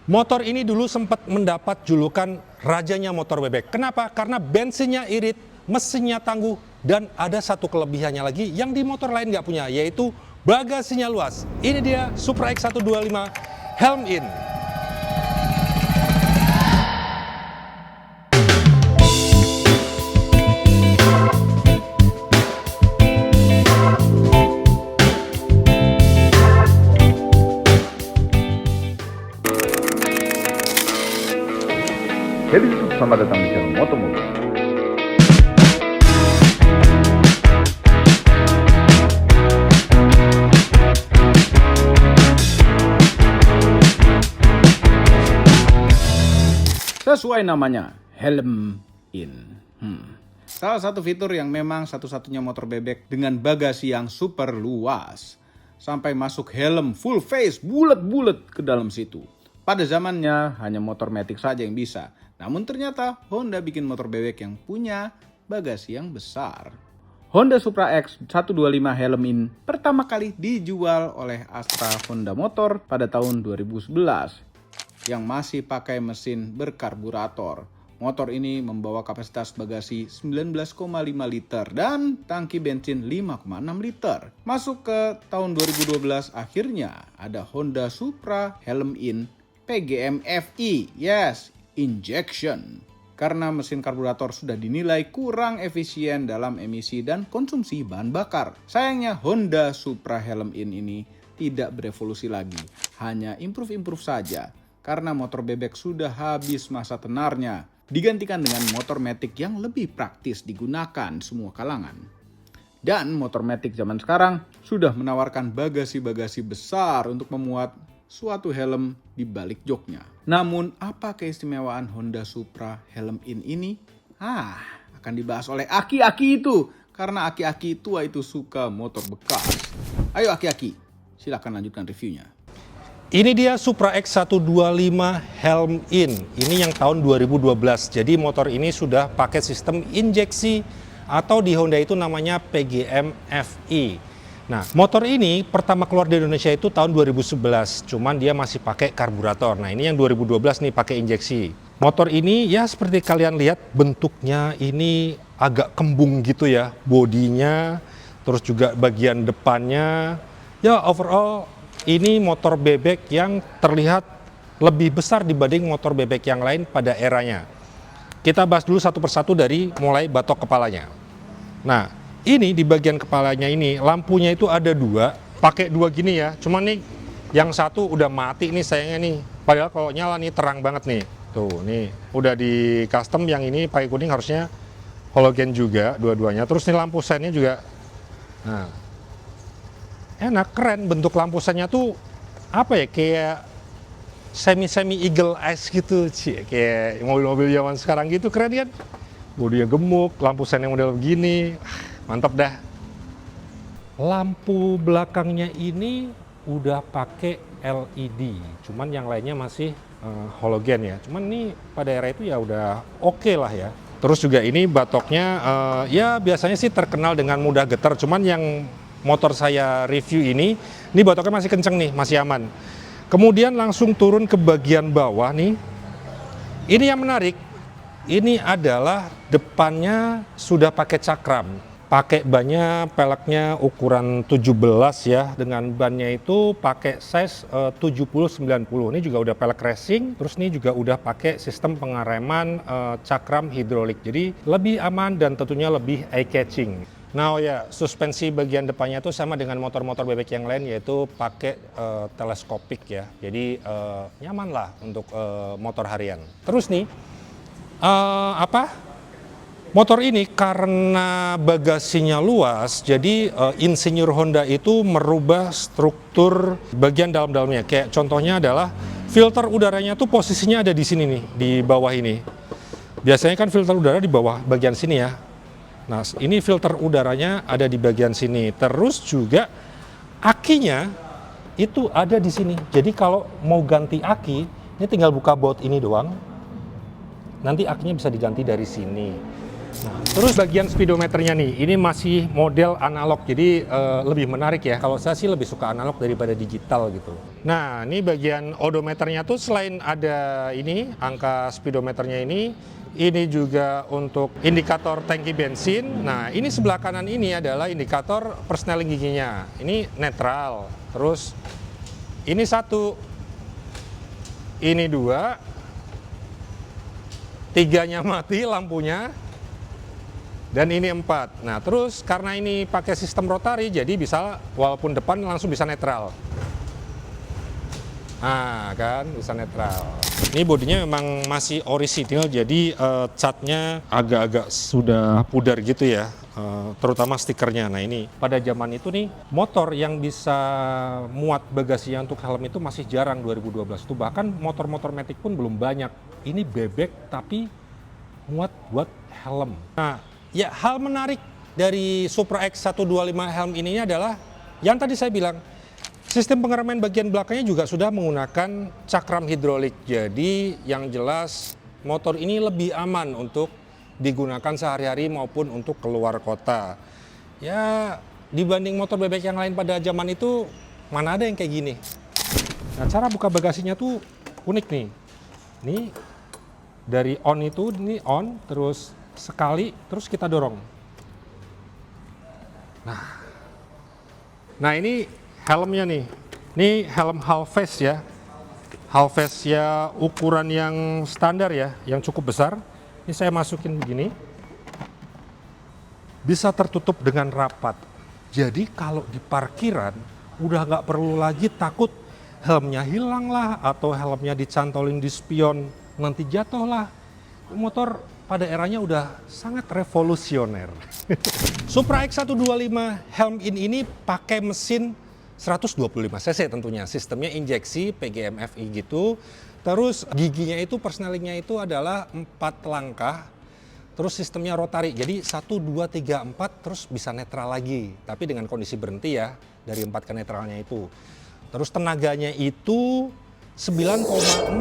Motor ini dulu sempat mendapat julukan rajanya motor bebek. Kenapa? Karena bensinnya irit, mesinnya tangguh, dan ada satu kelebihannya lagi yang di motor lain nggak punya, yaitu bagasinya luas. Ini dia Supra X125 Helm In. Heli Yusuf, selamat datang di channel Motomobil. Sesuai namanya, Helm In. Salah satu fitur yang memang satu-satunya motor bebek dengan bagasi yang super luas. Sampai masuk helm full face, bulat-bulat ke dalam situ. Pada zamannya hanya motor matic saja yang bisa. Namun ternyata Honda bikin motor bebek yang punya bagasi yang besar. Honda Supra X125 Helm In pertama kali dijual oleh Astra Honda Motor pada tahun 2011 yang masih pakai mesin berkarburator. Motor ini membawa kapasitas bagasi 19,5 liter dan tangki bensin 5,6 liter. Masuk ke tahun 2012 akhirnya ada Honda Supra Helm In PGM FI. Yes, injection. Karena mesin karburator sudah dinilai kurang efisien dalam emisi dan konsumsi bahan bakar. Sayangnya Honda Supra Helm In ini tidak berevolusi lagi, hanya improve saja. Karena motor bebek sudah habis masa tenarnya, digantikan dengan motor matic yang lebih praktis digunakan semua kalangan. Dan motor matic zaman sekarang sudah menawarkan bagasi-bagasi besar untuk memuat suatu helm di balik joknya. Namun apa keistimewaan Honda Supra Helm In ini? Akan dibahas oleh aki-aki itu. Karena aki-aki tua itu suka motor bekas. Ayo aki-aki, silakan lanjutkan reviewnya. Ini dia Supra X125 Helm In. Ini yang tahun 2012. Jadi motor ini sudah pakai sistem injeksi atau di Honda itu namanya PGM FI. Nah, motor ini pertama keluar di Indonesia itu tahun 2011, cuman dia masih pakai karburator. Nah, ini yang 2012 nih pakai injeksi. Motor ini ya seperti kalian lihat bentuknya ini agak kembung gitu ya, bodinya, terus juga bagian depannya. Ya overall ini motor bebek yang terlihat lebih besar dibanding motor bebek yang lain pada eranya. Kita bahas dulu satu persatu dari mulai batok kepalanya. Nah, ini di bagian kepalanya ini lampunya itu ada dua, pakai dua gini ya. Cuman nih yang satu udah mati nih sayangnya nih. Padahal kalau nyala nih terang banget nih. Tuh nih udah di custom, yang ini pakai kuning harusnya halogen juga dua-duanya. Terus nih lampu sennya juga. Nah, enak, keren bentuk lampu sennya tuh apa ya, kayak semi eagle eyes gitu sih, kayak mobil-mobil zaman sekarang gitu, keren kan? Bodinya gemuk, lampu sen yang model begini. Mantap dah. Lampu belakangnya ini udah pakai LED, cuman yang lainnya masih halogen ya. Cuman ini pada era itu ya udah oke lah ya. Terus juga ini batoknya ya biasanya sih terkenal dengan mudah getar, cuman yang motor saya review ini batoknya masih kenceng nih, masih aman. Kemudian langsung turun ke bagian bawah nih. Ini yang menarik, ini adalah depannya sudah pakai cakram. Pakai bannya, peleknya ukuran 17 ya, dengan bannya itu pakai size 70-90. Ini juga udah pelek racing, terus ini juga udah pakai sistem pengereman cakram hidrolik. Jadi lebih aman dan tentunya lebih eye catching. Nah ya, suspensi bagian depannya itu sama dengan motor-motor bebek yang lain, yaitu pakai teleskopik ya. Jadi nyaman lah untuk motor harian. Terus nih, motor ini karena bagasinya luas, jadi insinyur Honda itu merubah struktur bagian dalam-dalamnya. Kayak contohnya adalah filter udaranya tuh posisinya ada di sini nih, di bawah ini. Biasanya kan filter udara di bawah bagian sini ya. Nah, ini filter udaranya ada di bagian sini. Terus juga akinya itu ada di sini. Jadi kalau mau ganti aki, ini tinggal buka baut ini doang. Nanti akinya bisa diganti dari sini. Nah, terus bagian speedometernya nih, ini masih model analog, jadi lebih menarik ya. Kalau saya sih lebih suka analog daripada digital gitu. Nah, ini bagian odometernya tuh selain ada ini, angka speedometernya ini juga untuk indikator tangki bensin. Nah, ini sebelah kanan ini adalah indikator persneling giginya. Ini netral, terus ini 1, ini 2, 3-nya mati lampunya, dan ini 4. Nah, terus karena ini pakai sistem rotari, jadi bisa walaupun depan langsung bisa netral. Nah, kan bisa netral. Ini bodinya memang masih orisinil, jadi catnya agak-agak sudah pudar gitu ya, terutama stikernya. Nah, ini pada zaman itu nih, motor yang bisa muat bagasinya untuk helm itu masih jarang 2012 itu. Bahkan motor-motor Matic pun belum banyak. Ini bebek tapi muat buat helm. Nah, ya, hal menarik dari Supra X125 helm ini adalah yang tadi saya bilang, sistem pengereman bagian belakangnya juga sudah menggunakan cakram hidrolik. Jadi yang jelas motor ini lebih aman untuk digunakan sehari-hari maupun untuk keluar kota. Ya, dibanding motor bebek yang lain pada zaman itu, mana ada yang kayak gini. Nah, cara buka bagasinya tuh unik nih. Ini dari on itu, ini on, terus sekali, terus kita dorong. Nah ini helmnya nih. Ini helm half face ya. Half face ya ukuran yang standar ya, yang cukup besar. Ini saya masukin begini. Bisa tertutup dengan rapat. Jadi kalau di parkiran udah nggak perlu lagi takut helmnya hilang lah atau helmnya dicantolin di spion nanti jatuh lah. Motor pada eranya udah sangat revolusioner. Supra X125 Helm-in ini pakai mesin 125 cc tentunya. Sistemnya injeksi PGM FI gitu. Terus giginya itu, persnelingnya itu adalah 4 langkah. Terus sistemnya rotari. Jadi 1, 2, 3, 4 terus bisa netral lagi. Tapi dengan kondisi berhenti ya, dari 4 ke netralnya itu. Terus tenaganya itu 9,6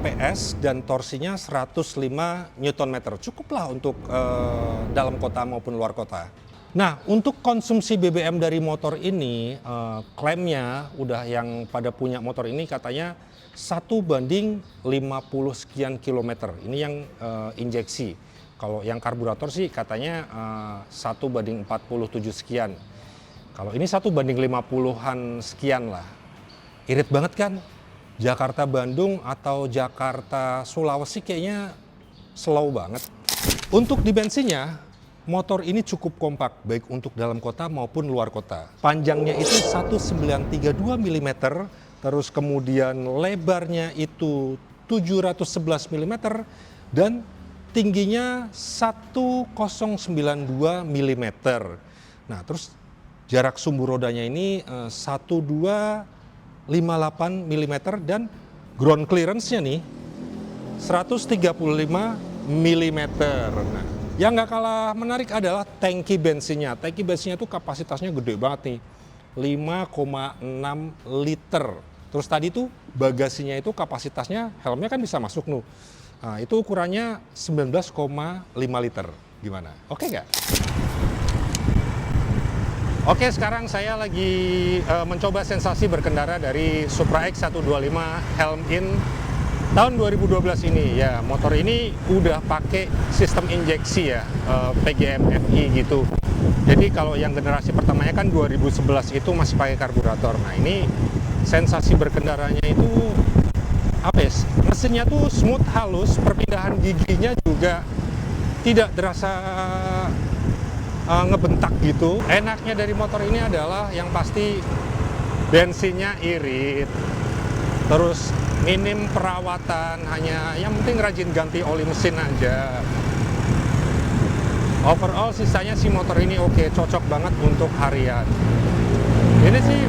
PS dan torsinya 105 Nm. Cukuplah untuk dalam kota maupun luar kota. Nah, untuk konsumsi BBM dari motor ini, klaimnya udah yang pada punya motor ini katanya 1:50 sekian kilometer. Ini yang injeksi. Kalau yang karburator sih katanya 1:47 sekian. Kalau ini 1:50-an sekian lah. Irit banget kan? Jakarta-Bandung atau Jakarta-Sulawesi kayaknya slow banget. Untuk di bensinnya, motor ini cukup kompak, baik untuk dalam kota maupun luar kota. Panjangnya itu 1932 mm, terus kemudian lebarnya itu 711 mm, dan tingginya 1092 mm. Nah, terus jarak sumbu rodanya ini 1258 mm dan ground clearance-nya nih 135 mm. Nah, yang nggak kalah menarik adalah tangki bensinnya. Tangki bensinnya itu kapasitasnya gede banget nih, 5,6 liter. Terus tadi tuh bagasinya itu kapasitasnya, helmnya kan bisa masuk nih. Nah, itu ukurannya 19,5 liter. Gimana? Oke nggak? Oke, sekarang saya lagi mencoba sensasi berkendara dari Supra X125 Helm-in tahun 2012 ini. Ya, motor ini udah pakai sistem injeksi ya, PGM FI gitu. Jadi kalau yang generasi pertamanya kan 2011 itu masih pakai karburator. Nah, ini sensasi berkendaranya itu apa ya? Mesinnya tuh smooth, halus, perpindahan giginya juga tidak terasa ngebentak gitu. Enaknya dari motor ini adalah yang pasti bensinnya irit, terus minim perawatan, hanya yang penting rajin ganti oli mesin aja. Overall sisanya si motor ini oke, cocok banget untuk harian. Ini sih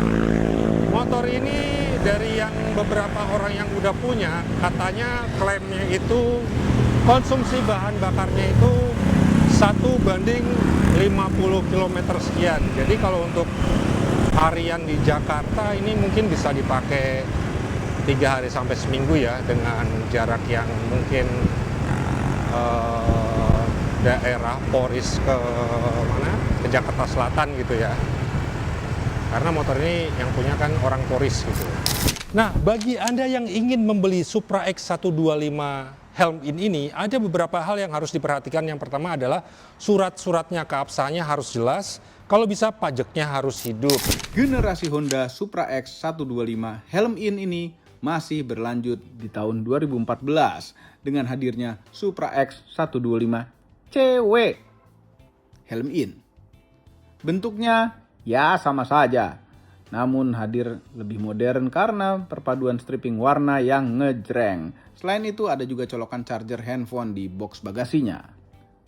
motor ini dari yang beberapa orang yang udah punya, katanya klaimnya itu konsumsi bahan bakarnya itu 1:50 km sekian. Jadi kalau untuk harian di Jakarta ini mungkin bisa dipakai 3 hari sampai seminggu ya, dengan jarak yang mungkin daerah Poris ke mana? Ke Jakarta Selatan gitu ya. Karena motor ini yang punya kan orang Poris gitu. Nah, bagi Anda yang ingin membeli Supra X125 Helm-in ini, ada beberapa hal yang harus diperhatikan. Yang pertama adalah surat-suratnya, keabsahannya harus jelas. Kalau bisa pajaknya harus hidup. Generasi Honda Supra X125 Helm-in ini masih berlanjut di tahun 2014 dengan hadirnya Supra X125 CW Helm-in. Bentuknya ya sama saja, namun hadir lebih modern karena perpaduan stripping warna yang ngejreng. Selain itu ada juga colokan charger handphone di box bagasinya.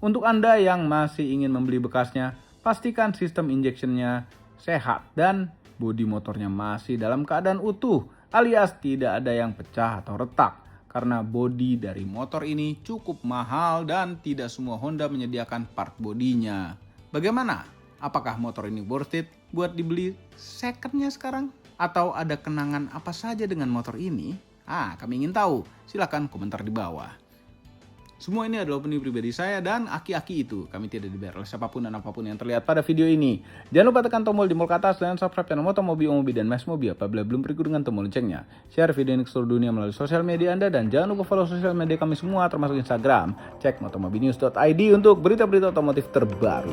Untuk Anda yang masih ingin membeli bekasnya, pastikan sistem injectionnya sehat dan bodi motornya masih dalam keadaan utuh, alias tidak ada yang pecah atau retak. Karena bodi dari motor ini cukup mahal dan tidak semua Honda menyediakan part bodinya. Bagaimana? Apakah motor ini worth it buat dibeli secondnya sekarang? Atau ada kenangan apa saja dengan motor ini? Kami ingin tahu. Silahkan komentar di bawah. Semua ini adalah opini pribadi saya dan aki-aki itu. Kami tidak dibayar oleh siapapun dan apapun yang terlihat pada video ini. Jangan lupa tekan tombol di ke atas dan subscribe channel Motomobi, Omobi, dan Mas Mobi apabila belum berikut dengan tombol loncengnya. Share video ini ke seluruh dunia melalui sosial media Anda dan jangan lupa follow sosial media kami semua termasuk Instagram. Cek motomobinews.id untuk berita-berita otomotif terbaru.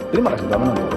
Terima kasih telah menonton.